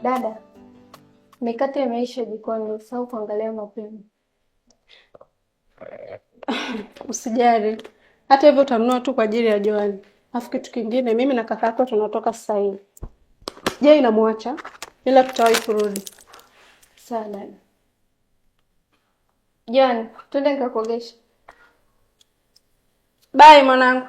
Dada, mikate imeisha jikoni, usahau kuangalia mapema. Usijali. Hata hivyo utanunua tu kwa ajili ya Joani. Alafu kitu kingine, mimi na kaka yako tunatoka sasa hivi. Je, inamwacha? Ila tutawahi kurudi. Sawa dada. Joani, twende nikakuogesha. Bye mwanangu.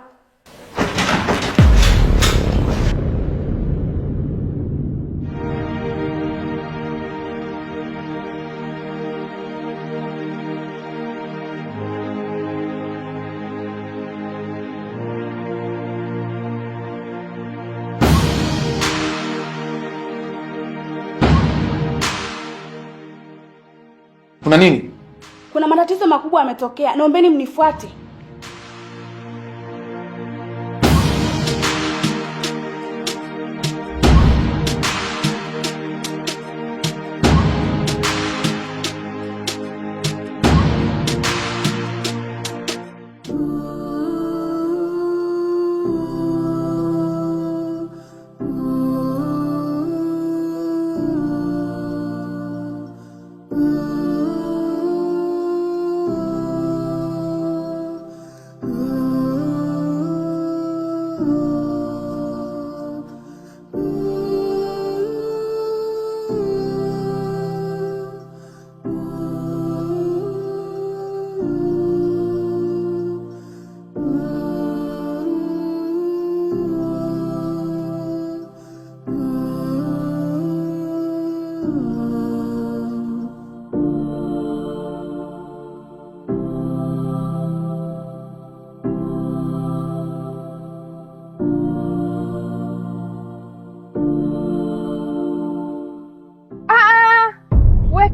Kuna nini? Kuna matatizo makubwa yametokea. Naombeni mnifuate.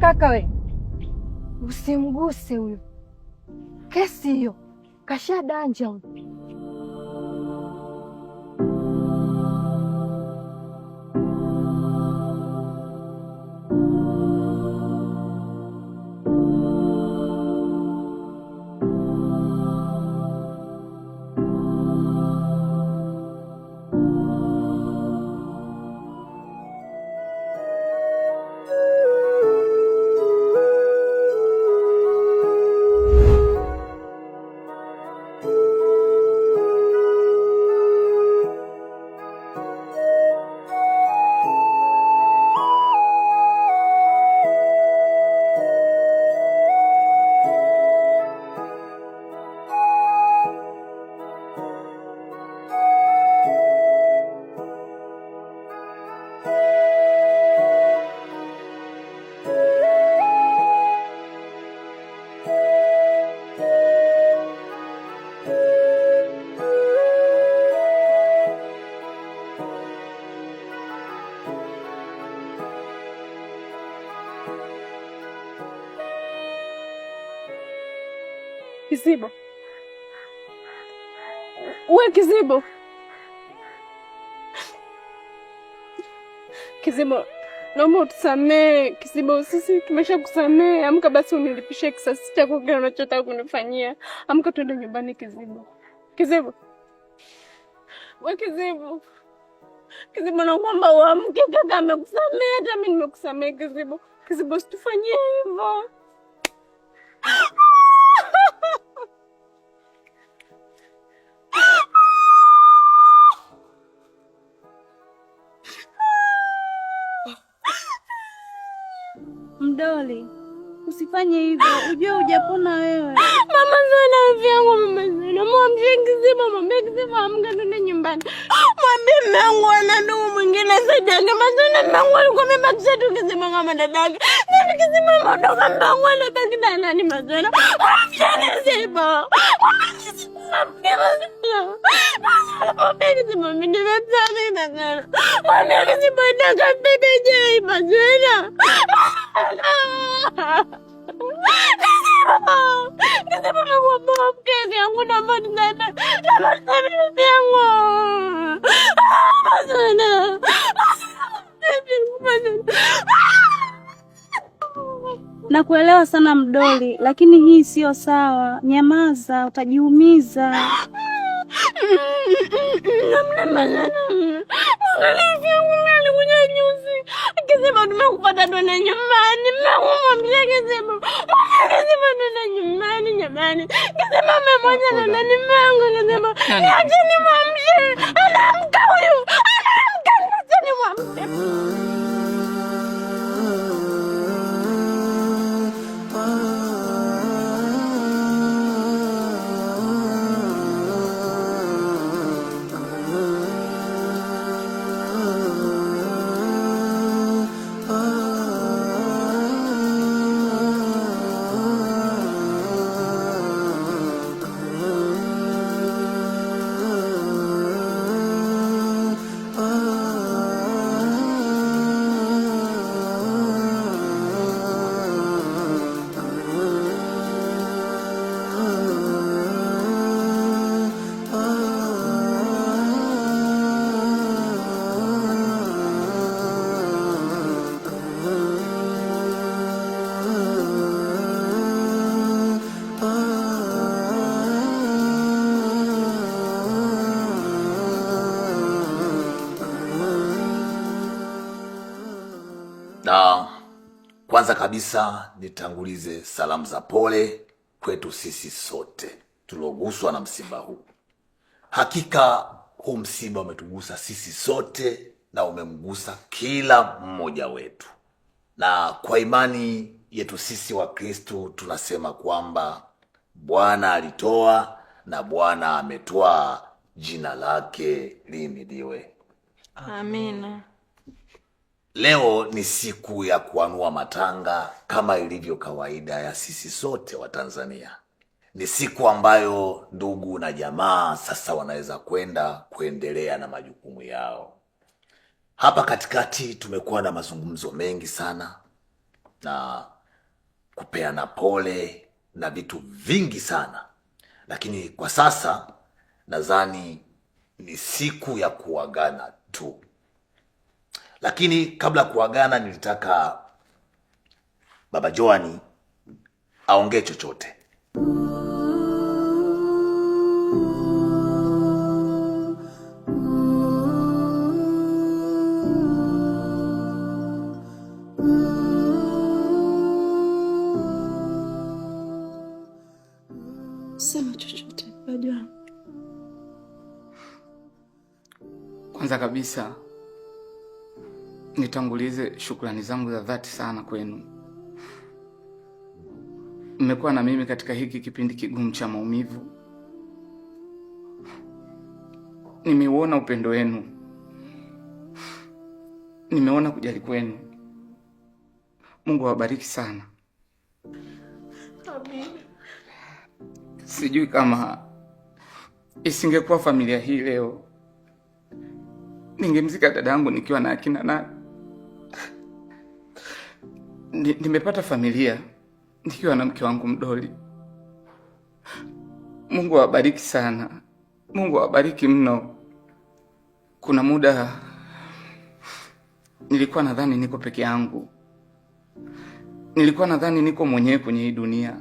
Kaka we, usimguse huyo. Kesi hiyo kashadanja huyo. Kizibo. Uwe Kizibo. Kizibo, naomba utusamee. Kizibo, sisi tumeshakusamea. Amka basi unilipishe kisasi chako kile unachotaka kunifanyia. Amka twende nyumbani Kizibo. Kizibo. Uwe Kizibo. Kizibo, naomba uamke, kaka amekusamea, hata mimi nimekusamea Kizibo. Kizibo, usitufanyie hivyo. Mdoli, usifanye hivyo. Ujue hujapona wewe. Mama Zena, hivi yangu mama Zena. Mwambie Kizibo, mwambie Kizibo amka twende nyumbani. Mwambie mwangu ana ndugu mwingine zaidi yake. Mama Zena, mwangu alikuwa amebakisha tu Kizibo kama dadake. Sasa Kizibo ameondoka, mwangu anabaki na nani Mama Zena? Mwambie Kizibo. Mwambie Kizibo mimi nimemsamehe Mama Zena. Mwambie Kizibo nataka mbebe je Mama Zena. Kizibo nakuomba mkezi yangu na mboni sana. Na mboni yangu. Sana. Nakuelewa sana Mdoli, lakini hii sio sawa. Nyamaza, utajiumiza. Namna manana. Mwalimu yangu alikuja juzi. Kizibo tumekupata twende nyumbani. Mwambie Kizibo. Kizibo twende nyumbani jamani. Kizibo umemwacha na nani mangu Kizibo. Acha nimwamshe. Anaamka huyu. Anaamka acha nimwamshe. Na kwanza kabisa nitangulize salamu za pole kwetu sisi sote tulioguswa na msiba huu. Hakika huu msiba umetugusa sisi sote na umemgusa kila mmoja wetu. Na kwa imani yetu sisi wa Kristo tunasema kwamba Bwana alitoa na Bwana ametwaa, jina lake lihimidiwe. Amina. Leo ni siku ya kuanua matanga kama ilivyo kawaida ya sisi sote wa Tanzania. Ni siku ambayo ndugu na jamaa sasa wanaweza kuendelea na majukumu yao. Hapa katikati tumekuwa na mazungumzo mengi sana na kupeana pole na vitu vingi sana. Lakini kwa sasa nadhani ni siku ya kuagana tu. Lakini kabla kuagana nilitaka Baba Joani aongee chochote. Sema chochote, Baba Joani. Kwanza kabisa nitangulize shukrani zangu za dhati sana kwenu. Mmekuwa na mimi katika hiki kipindi kigumu cha maumivu. Nimeuona upendo wenu, nimeona kujali kwenu. Mungu awabariki sana. Amina. Sijui kama isingekuwa familia hii leo ningemzika dadangu nikiwa na akina nani. Nimepata familia nikiwa na mke wangu mdoli. Mungu awabariki sana. Mungu awabariki mno. Kuna muda nilikuwa nadhani niko peke yangu. Nilikuwa nadhani niko mwenyewe kwenye hii dunia.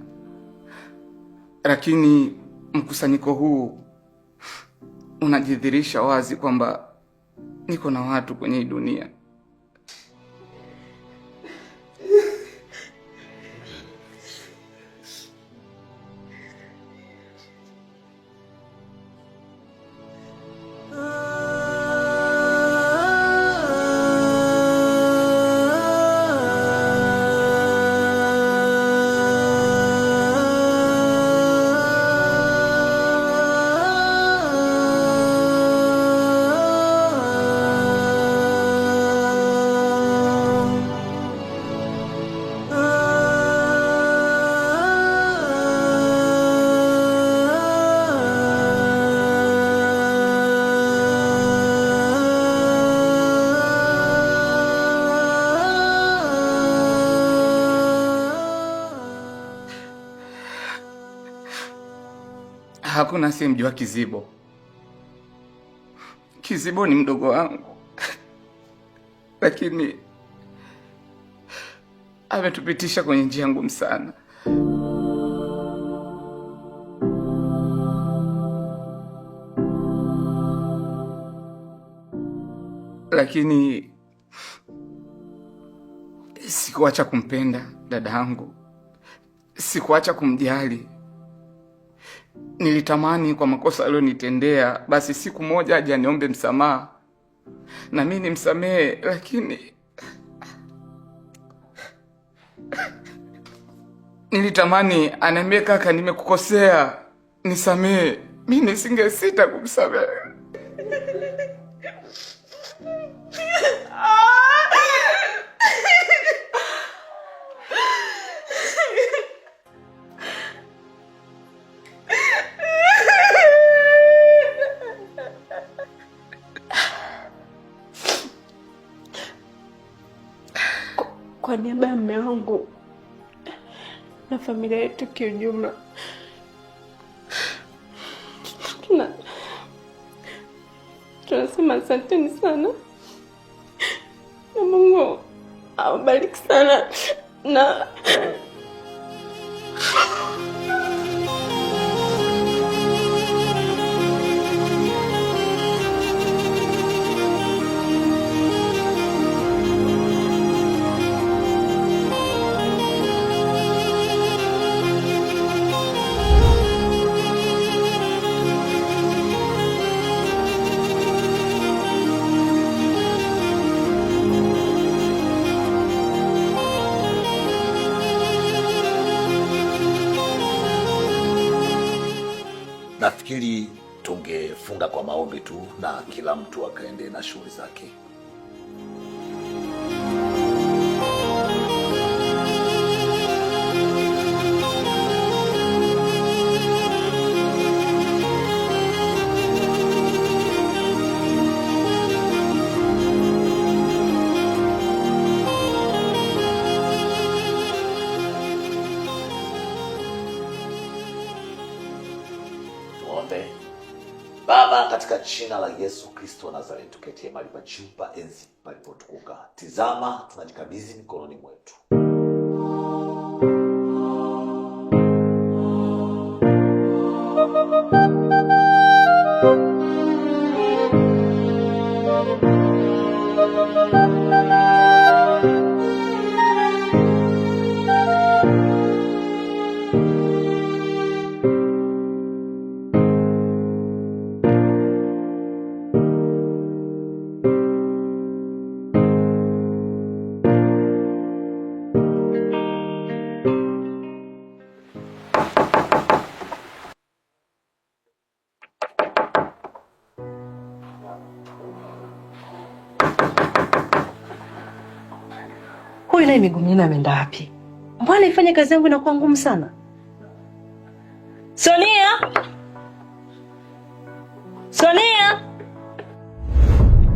Lakini mkusanyiko huu unajidhihirisha wazi kwamba niko na watu kwenye hii dunia. Hakuna asiyemjua Kizibo. Kizibo ni mdogo wangu. Lakini ametupitisha kwenye njia ngumu sana. Lakini sikuacha kumpenda dada yangu, sikuacha kumjali. Nilitamani kwa makosa alionitendea basi siku moja aje niombe msamaha na mimi nimsamehe, lakini nilitamani aniambie, kaka, nimekukosea, nisamehe. Mimi nisingesita kumsamehe. Kwa niaba ya mume wangu na familia yetu kiujumla, tunasema asanteni sana na Mungu awabariki sana. Na nafikiri tungefunga kwa maombi tu na kila mtu akaende na shughuli zake. Baba, katika jina la Yesu Kristo wa Nazareti, tuketie mahali pa juu pa enzi palipotukuka. Tizama, tunajikabidhi mikononi mwetu. Huyu naye miguu minne ameenda wapi? Mbona ifanye kazi yangu inakuwa ngumu sana? Sonia! Sonia!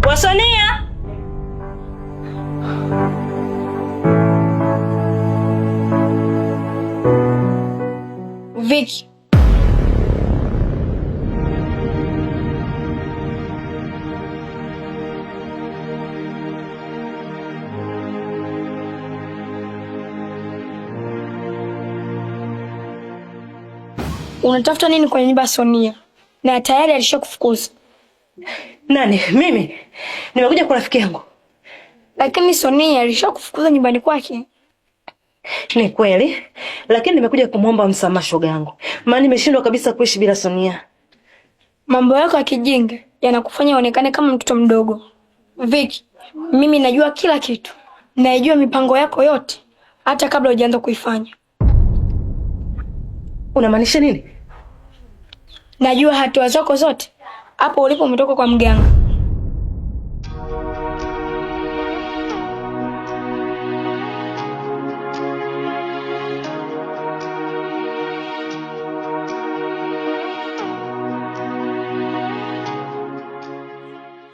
Wa Sonia! Vicky. Unatafuta nini kwenye nyumba ya Sonia? Na tayari alishakufukuza. Nani? Mimi? Nimekuja kwa rafiki yangu. Lakini Sonia alishakufukuza nyumbani kwake. Ni kweli, lakini nimekuja kumwomba msamaha shoga yangu. Maana nimeshindwa kabisa kuishi bila Sonia. Mambo yako ya kijinga yanakufanya uonekane kama mtoto mdogo. Vicky, mimi najua kila kitu. Najua mipango yako yote hata kabla hujaanza kuifanya. Unamaanisha nini? Najua hatua zako zote hapo ulipo umetoka kwa mganga.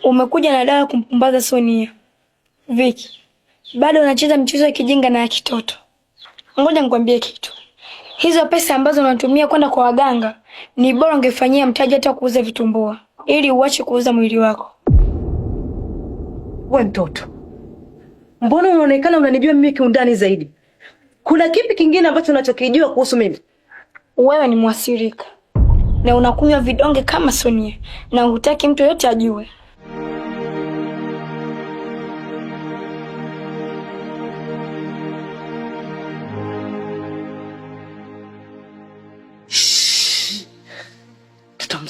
Umekuja na dawa kumpumbaza Sonia. Vicky, bado unacheza mchezo wa kijinga na ya kitoto. Ngoja nikwambie kitu. Hizo pesa ambazo unatumia kwenda kwa waganga ni bora ungefanyia mtaji hata kuuza vitumbua ili uache kuuza mwili wako. Wewe mtoto, mbona unaonekana unanijua mimi kiundani zaidi? Kuna kipi kingine ambacho unachokijua kuhusu mimi? Wewe ni mwasirika na unakunywa vidonge kama Sonia na hutaki mtu yote ajue.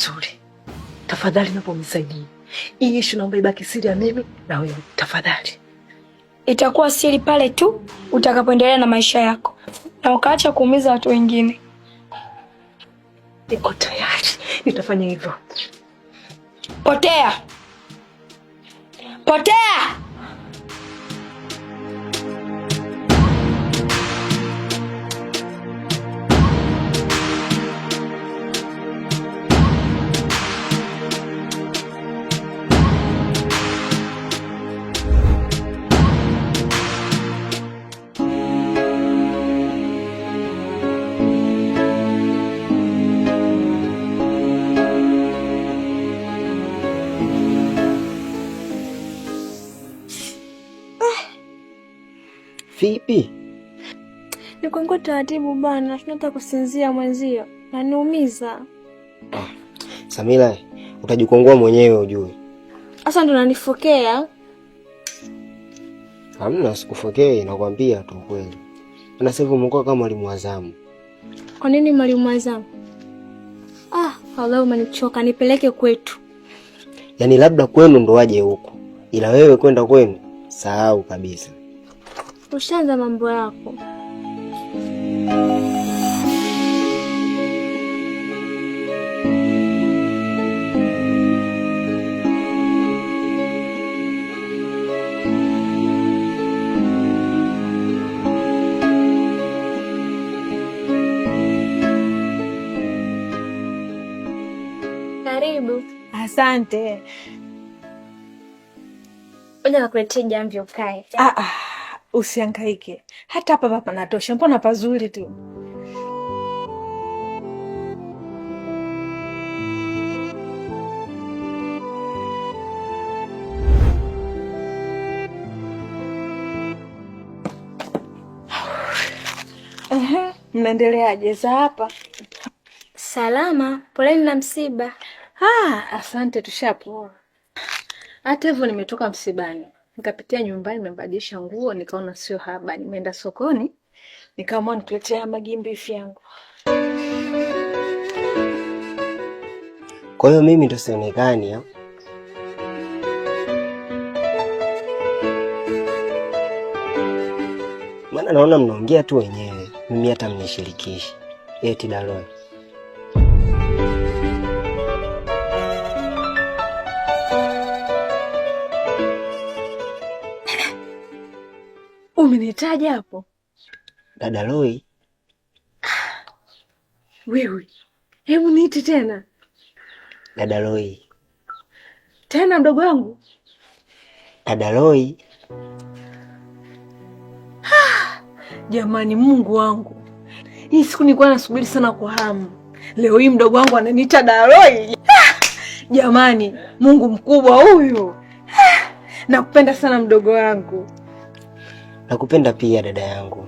vizuri. Tafadhali naomba unisaidie. Hii issue naomba ibaki siri ya mimi na wewe. Tafadhali. Itakuwa siri pale tu utakapoendelea na maisha yako na ukaacha kuumiza watu wengine. Niko tayari. Nitafanya hivyo. Potea. Potea! Vipi? Nikuingia taratibu bana, tunataka kusinzia mwenzio. Naniumiza. Samila, utajikongua mwenyewe ujue. Sasa ndo nanifokea. Hamna, sikufokei, nakwambia tu kweli. Na sasa hivi umekuwa kama mwalimu wa zamu. Kwa nini mwalimu wa zamu? Allah umenichoka, nipeleke kwetu. Yaani labda kwenu ndo waje huko. Ila wewe kwenda kwenu, sahau kabisa. Ushaanza mambo yako. Karibu. Asante. Ngoja nakuletea jamvi ukae. Usihangaike. Hata hapa panatosha. Mbona pazuri tu. Mnaendeleaje za hapa? Salama, poleni na msiba. Asante, tushapoa. Hata hivyo nimetoka msibani. Nikapitia nyumbani, nimebadilisha nguo, nikaona sio haba. Nimeenda sokoni, nikaamua nikuletea magimbi yangu. Kwa hiyo mimi ndo sionekani ya? Maana naona mnaongea tu wenyewe. Mimi hata mnishirikishi. Eti Daloi. Umenitaja hapo? Dada Loi. Wewe. Hebu niite tena. Dada Loi. Tena mdogo wangu. Dada Loi. Jamani, Mungu wangu. Hii siku nilikuwa nasubiri sana kwa hamu. Leo hii mdogo wangu ananiita Daloi. Jamani, Mungu mkubwa huyu. Nakupenda sana mdogo wangu. Nakupenda pia dada yangu.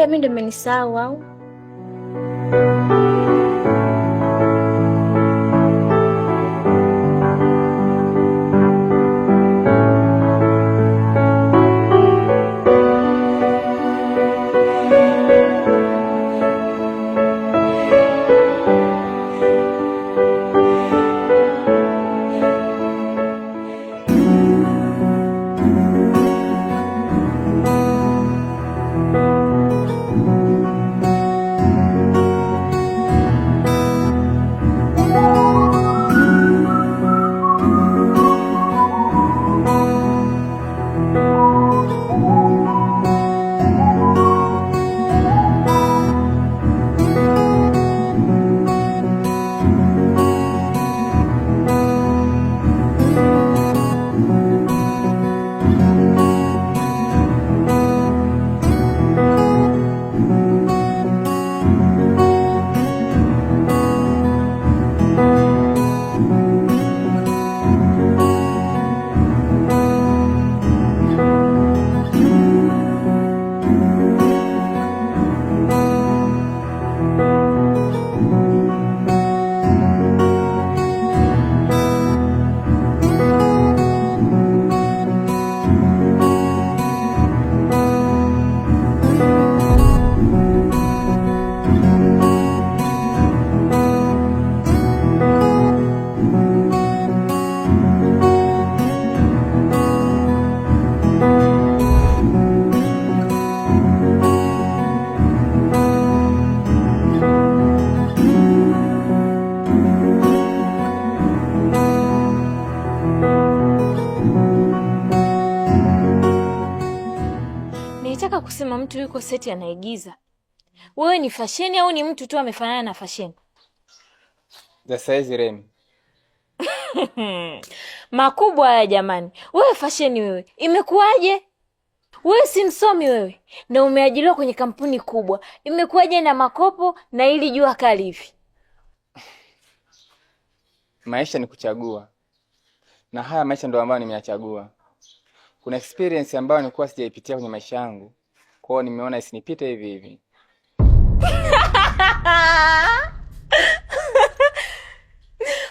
Mimi ndo mmenisahau au? Nitaka kusema mtu yuko seti anaigiza. Wewe ni fasheni au ni mtu tu amefanana na fasheni? Za saizi Remi. Makubwa haya jamani. Wewe fasheni wewe. Imekuwaje? Wewe si msomi wewe. Na umeajiriwa kwenye kampuni kubwa. Imekuwaje na makopo na ili jua kali hivi? Maisha ni kuchagua. Na haya maisha ndio ambayo nimeyachagua. Kuna experience ambayo nilikuwa sijaipitia kwenye maisha yangu. Kwa hiyo nimeona isinipite hivi hivi.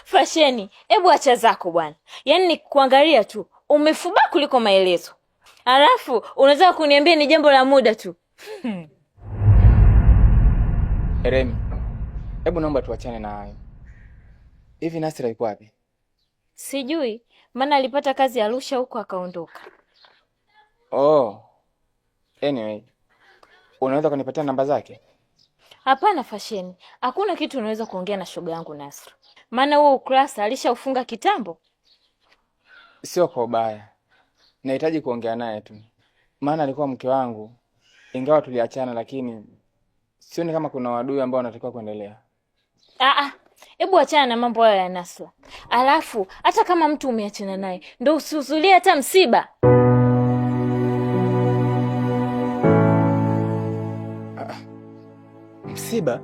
Fasheni, hebu acha zako bwana. Yaani ni kuangalia tu, umefuba kuliko maelezo. Alafu unaweza kuniambia ni jambo la muda tu. Remi, hebu naomba tuachane na hayo. Hivi Nasra yuko wapi? Sijui, maana alipata kazi Arusha huko akaondoka. Oh. Anyway, unaweza kunipatia namba zake? Hapana Fasheni, hakuna kitu unaweza kuongea na shoga yangu Nasra. Maana huo ukurasa alishaufunga kitambo. Sio kwa ubaya. Nahitaji kuongea naye tu. Maana alikuwa mke wangu. Ingawa tuliachana lakini sioni kama kuna wadui ambao wanatakiwa kuendelea. Hebu achana na mambo hayo ya Nasra. Alafu hata kama mtu umeachana naye, ndio usihuzulie hata msiba. Msiba?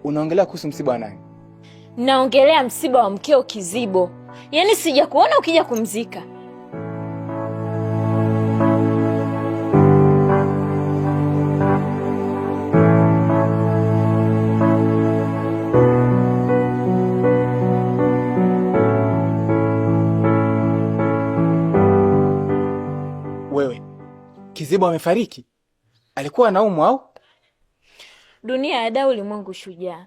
Unaongelea kuhusu msiba wa nani? Naongelea msiba wa mkeo Kizibo. Yaani sija kuona ukija kumzika. Wewe, Kizibo amefariki? Alikuwa anaumwa au? Dunia ya dau ulimwengu shujaa.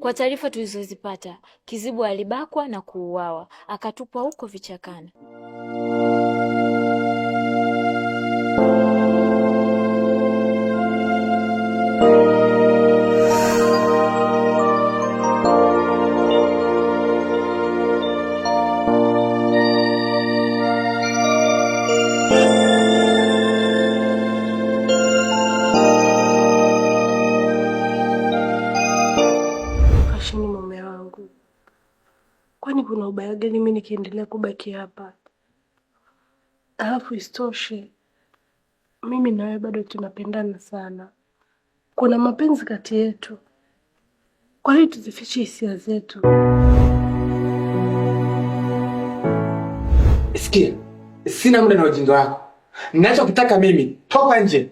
Kwa taarifa tulizozipata, Kizibo alibakwa na kuuawa, akatupwa huko vichakani. Kwani kuna ubaya gani mimi nikiendelea kubaki hapa? Alafu isitoshe, mimi na wewe bado tunapendana sana. Kuna mapenzi kati yetu. Kwa nini tuzifiche hisia zetu? Sikia, sina muda na ujinga wako. Ninachokitaka mimi, toka nje.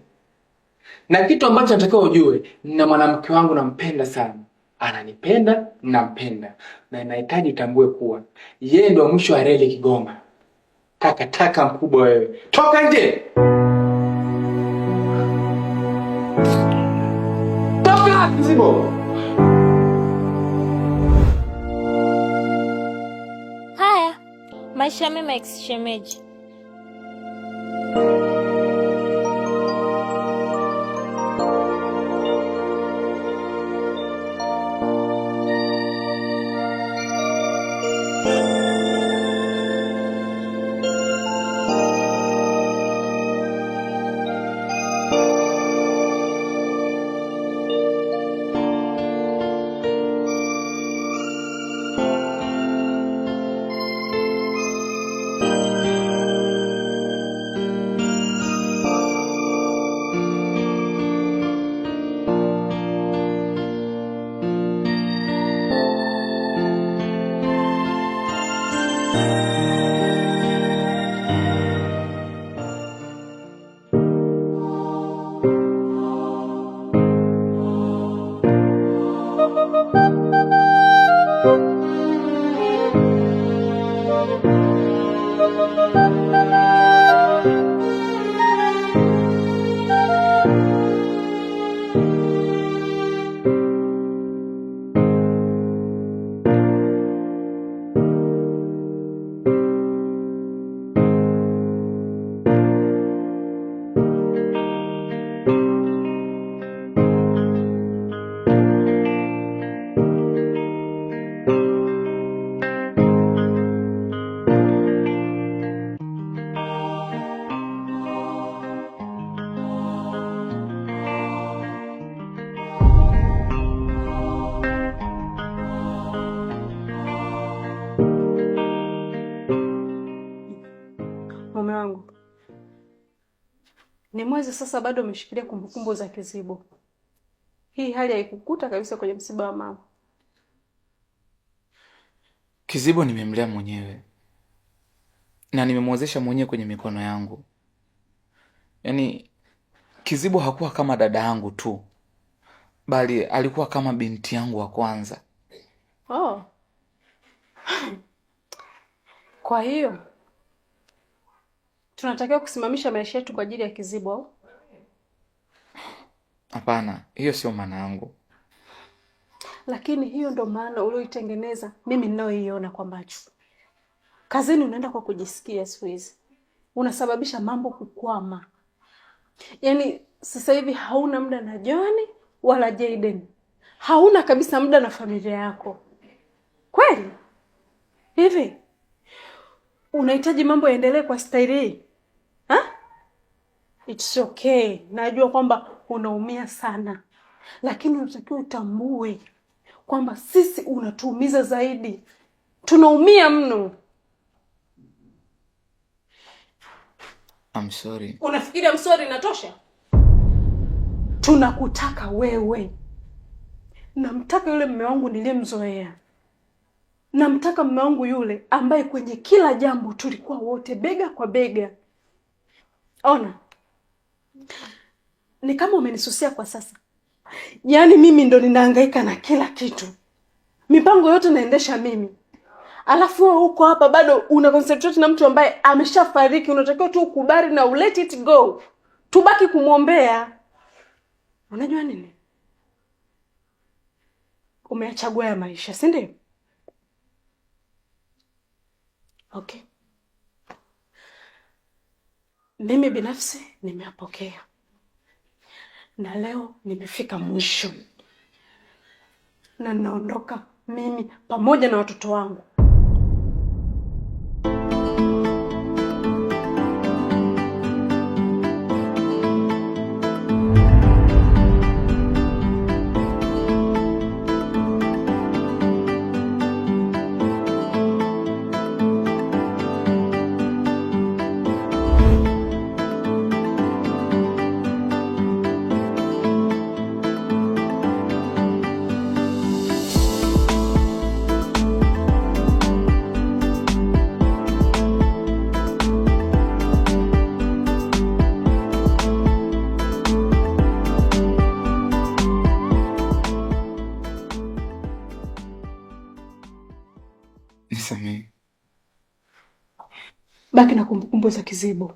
Na kitu ambacho natakiwa ujue, nina mwanamke wangu nampenda sana. Ananipenda, nampenda. Na nahitaji utambue kuwa yeye ndio mwisho wa reli Kigoma. Takataka mkubwa wewe. Toka nje. Toka Kizibo. Haya, maisha mema ex-shemeji. Ni mwezi sasa bado umeshikilia kumbukumbu za Kizibo. Hii hali haikukuta kabisa kwenye msiba wa mama. Kizibo nimemlea mwenyewe na nimemwozesha mwenyewe kwenye mikono yangu. Yaani Kizibo hakuwa kama dada yangu tu, bali alikuwa kama binti yangu wa kwanza. Oh. Kwa hiyo tunatakiwa kusimamisha maisha yetu kwa ajili ya Kizibo au? Hapana, hiyo sio maana yangu. Lakini hiyo ndo maana ulioitengeneza mimi ninayoiona kwa macho. Kazini unaenda kwa kujisikia siku hizi. Unasababisha mambo kukwama. Yaani sasa hivi hauna muda na John wala Jaden. Hauna kabisa muda na familia yako. Kweli? Hivi unahitaji mambo yaendelee kwa staili hii? It's okay. Najua kwamba unaumia sana. Lakini unatakiwa utambue kwamba sisi unatuumiza zaidi. Tunaumia mno. I'm sorry. Unafikiri I'm sorry inatosha? Tunakutaka wewe. Namtaka yule mume wangu niliyemzoea. Namtaka mume wangu yule ambaye kwenye kila jambo tulikuwa wote bega kwa bega. Ona. Ni kama umenisusia kwa sasa. Yaani mimi ndo ninahangaika na kila kitu. Mipango yote naendesha mimi. Alafu wewe uko hapa bado una concentrate na mtu ambaye ameshafariki. Unatakiwa tu ukubali na let it go. Tubaki kumwombea. Unajua nini? Umeachagua ya maisha, si ndio? Okay. Mimi binafsi nimeapokea. Na leo nimefika mwisho. Na naondoka mimi pamoja na watoto wangu. Nisamehe. Baki na kumbukumbu za Kizibo.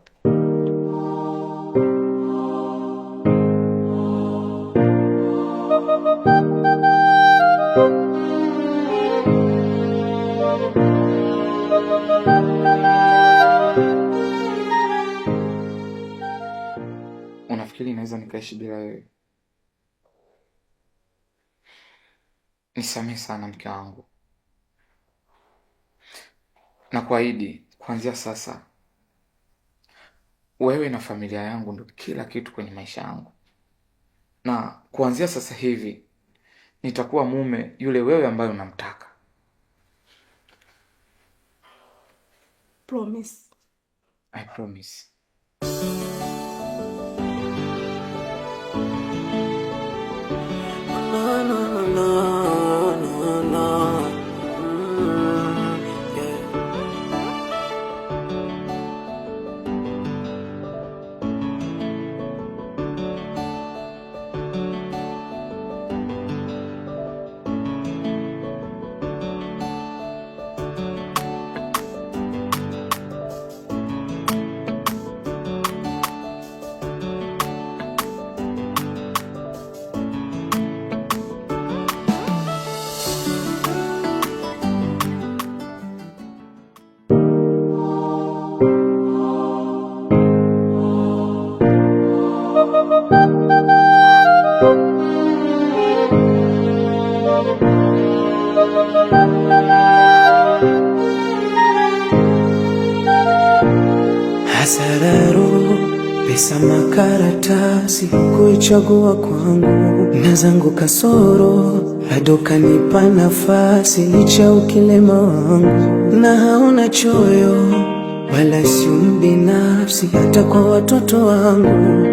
Unafikiri naweza nikaishi bila wewe? Nisamehe sana mke wangu. Na kuahidi kuanzia sasa wewe na familia yangu ndio kila kitu kwenye maisha yangu. Na kuanzia sasa hivi nitakuwa mume yule wewe ambaye unamtaka. Promise. I promise. No, no, no, no, no. Hasararo, pesa makaratasi, kuichagua kwangu na zangu kasoro, bado kanipa nafasi licha ukilema wangu, na hauna choyo wala si binafsi, hata kwa watoto wangu,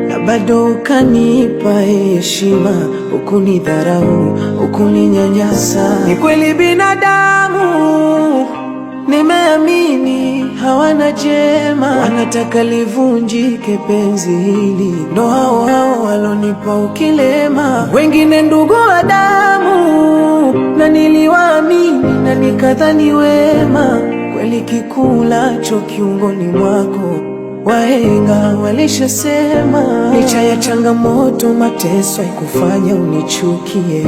na bado ukanipa heshima, ukunidharau, ukuninyanyasa. Ni kweli binadamu, nimeamini hawana jema, wanataka livunjike penzi hili, ndo hao hao walonipa ukilema. Wengine ndugu wa damu, na niliwaamini na nikadhani wema, kweli kikulacho kiungoni mwako, wahenga walishasema. Licha ya changamoto, mateso haikufanya unichukie,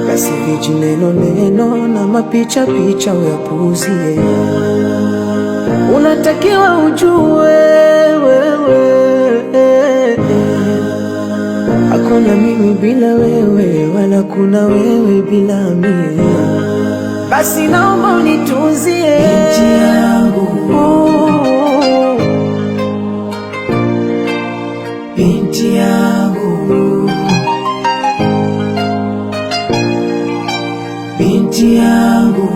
basi vijineno neno na mapicha picha uyapuzie. Unatakiwa ujue wewe, hakuna mimi bila wewe, wala kuna wewe bila mimi. Basi naomba unitunzie binti yangu, binti yangu, binti yangu.